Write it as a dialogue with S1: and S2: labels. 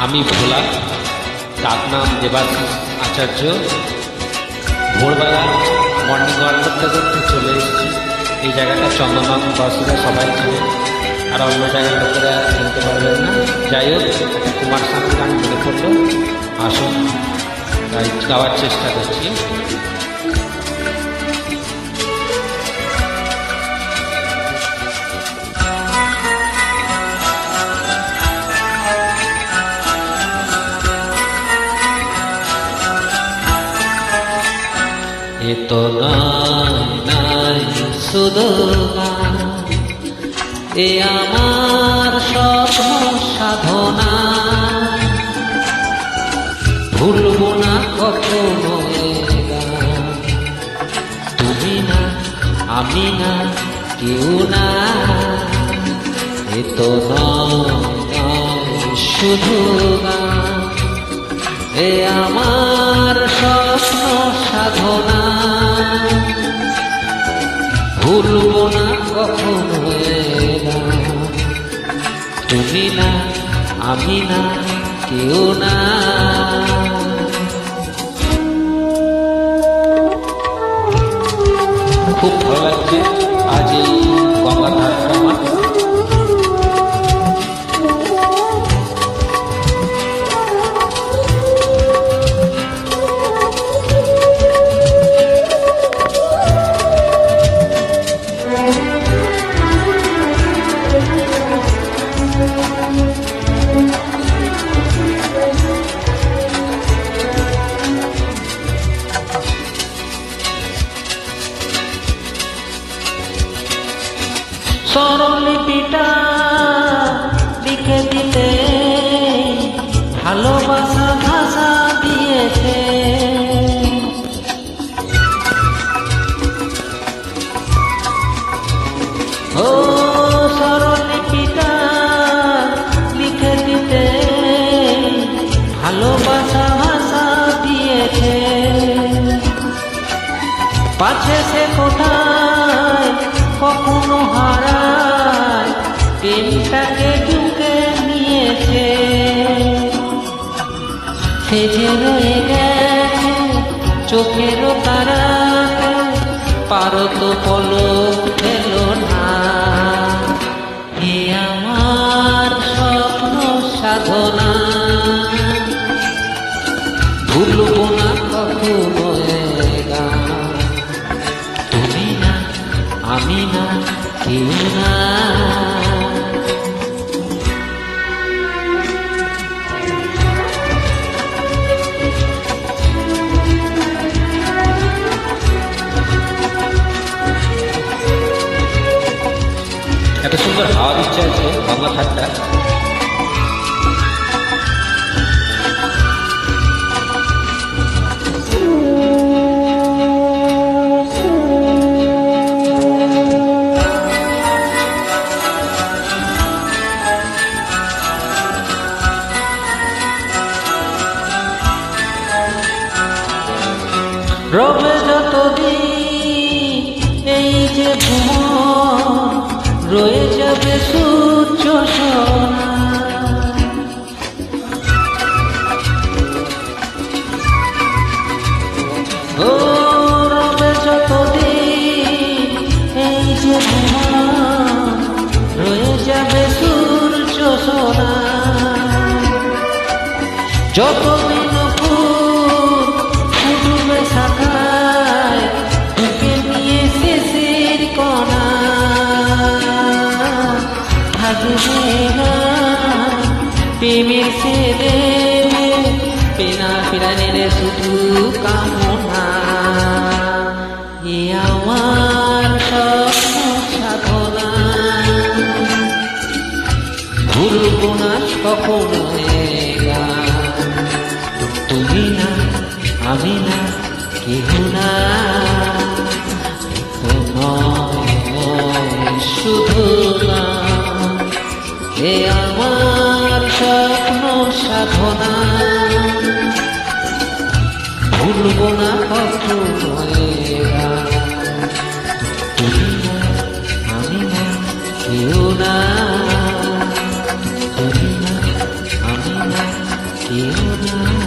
S1: আমি ভোলা, ডাক নাম দেবাশিস আচার্য। ভোরবেলা মর্নিং ওয়াক করতে করতে চলে এসেছি। এই জায়গাটা চন্দননগর বাসীরা সবাই চেনে, আর অন্য জায়গার লোকেরা চিনতে পারবেন না। যাই হোক, একটা কুমার শানুর গান মনে করলো, আসুন তাই গাওয়ার চেষ্টা করছি। এ তো নাই শুধু গান, এ আমার স্বপ্ন সাধনা। ভুলবো না কখনো এ গান, তুমি না আমি না কেউ না। এ তো নয় শুধু গান, এ আমার স্বপ্ন সাধনা। ভুলবো না কখনো এ গান, তুমি না আমি না কেউ না। খুব ভালো লাগছে আজ এই গঙ্গার ধারটা আমার।
S2: স্বরলিপিটা লিখে দিতে ভালোবাসা ভাষা দিয়েছে। ও স্বরলিপিটা লিখে দিতে ভালোবাসা ভাষা দিয়েছে। পাছে সে কোথায় কখনো হারায়, প্রেমটাকে ঢুকে নিয়েছে। সে যে রয়ে গেছে চোখেরও তারাতে, পারো তো পলক ফেল না। এ আমার স্বপ্ন সাধনা, ভুলবো না কখনো এ গান, তুমি না আমি না কেউ না।
S1: এত সুন্দর হাওয়া দিচ্ছে আছে গঙ্গা ধারটা।
S2: রবে যতদিন এই যে ভুবন, রয়ে যাবে সূর্য সোনা। ও রবে যতদিন এই যে ভুবন, রয়ে যাবে সূর্য সোনা। যতদিন শাখায় বুকে নিয়ে শেষের কণা, থাকবে না প্রেমের ছেড়ে পেনা ফিরানের শুধু কামনা। এ আমার স্বপ্ন সাধনা, ভুলবো না কখনো এ গান, তুমি না আমি না কেউ না। শুধু গান, এ আমার স্বপ্ন সাধনা, ভুলবো না কখনো এ গান, তুমি না আমি না কেউ না, তুমি না আমি না। কেউ না